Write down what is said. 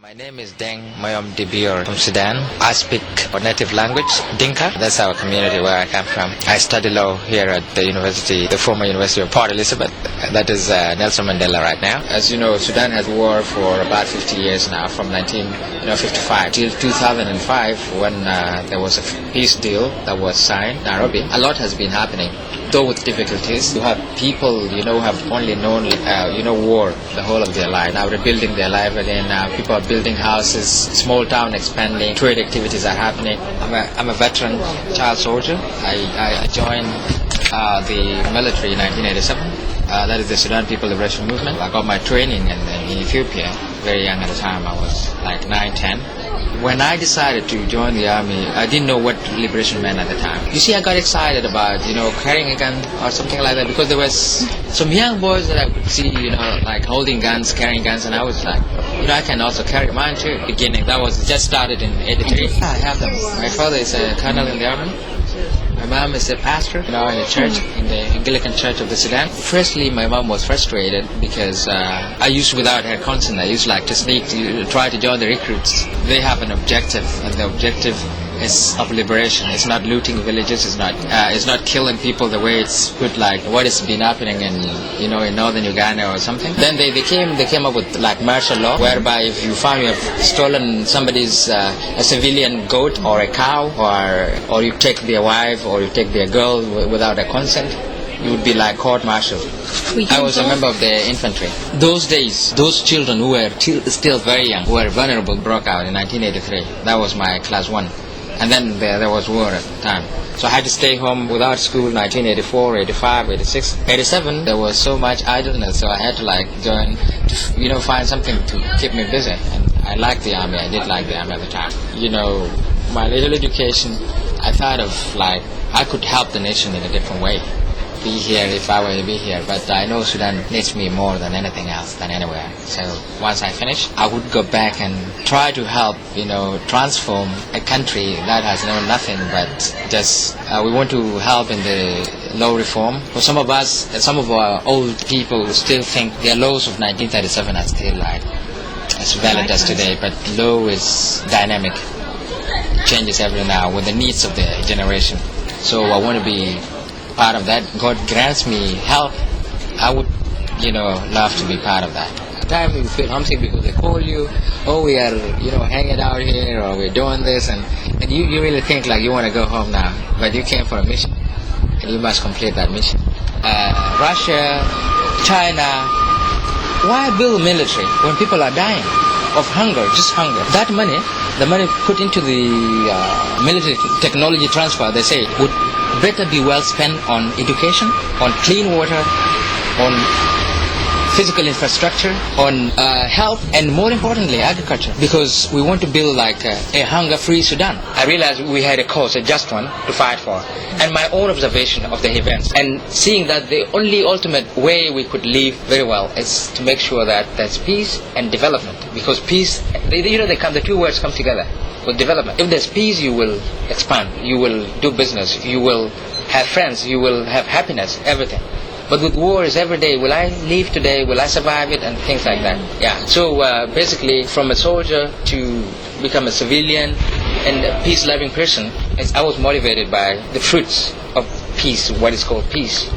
My name is Deng Mayom De Bior from Sudan. I speak our native language, Dinka. That's our community where I come from. I study law here at the university, the former University of Port Elizabeth. That is Nelson Mandela right now. As you know, Sudan has war for about 50 years now, from 1955 till 2005, when there was a peace deal that was signed, Nairobi. A lot has been happening, though with difficulties. You have people, who have only known, war the whole of their life. Now rebuilding their life again. People are building houses, small town expanding, trade activities are happening. I'm a veteran child soldier. I joined the military in 1987. That is the Sudan People Liberation Movement. I got my training in Ethiopia, very young at the time. I was like 9, 10. When I decided to join the army, I didn't know what liberation meant at the time. You see, I got excited about, carrying a gun or something like that, because there was some young boys that I could see, like holding guns, carrying guns, and I was like, I can also carry mine too. Beginning, that was just started in 83. I have them. My father is a colonel in the army. My mom is a pastor, in a church, in the Anglican Church of the Sudan. Firstly, my mom was frustrated because I used, without her consent, I used to sneak to try to join the recruits. They have an objective, and the objective is of liberation. It's not looting villages. It's not killing people the way it's put, like what has been happening in northern Uganda or something. Then they came up with martial law, whereby if you found you have stolen somebody's a civilian goat or a cow, or you take their wife or you take their girl without a consent, you would be court-martialed. I was a member of the infantry. Those days, those children who were still very young, who were vulnerable, broke out in 1983. That was my class 1. And then there was war at the time. So I had to stay home without school 1984, 85, 86. 87, there was so much idleness, so I had to join to, find something to keep me busy. And I liked the army. I did like the army at the time. My little education, I thought of I could help the nation in a different way. Be here if I were to be here, but I know Sudan needs me more than anything else, than anywhere. So once I finish, I would go back and try to help, transform a country that has known nothing but just, we want to help in the law reform. For some of us, some of our old people still think their laws of 1937 are still as valid as today, but law is dynamic, changes every now with the needs of the generation. So I want to be part of that. God grants me help, I would, love to be part of that. At the time you feel homesick because they call you, we are, hanging out here, or we're doing this, and you really think you want to go home now, but you came for a mission, and you must complete that mission. Russia, China, why build military when people are dying of hunger, just hunger? That money, the money put into the military technology transfer, they say, would better be well spent on education, on clean water, on physical infrastructure, on health, and more importantly, agriculture, because we want to build a hunger-free Sudan. I realized we had a cause, a just one, to fight for, and my own observation of the events, and seeing that the only ultimate way we could live very well is to make sure that there's peace and development, because peace, the two words come together. With development, if there's peace, you will expand, you will do business, you will have friends, you will have happiness, everything. But with war, is every day, will I live today, will I survive it, and things like that. Yeah. So basically, from a soldier to become a civilian and a peace-loving person, I was motivated by the fruits of peace, what is called peace.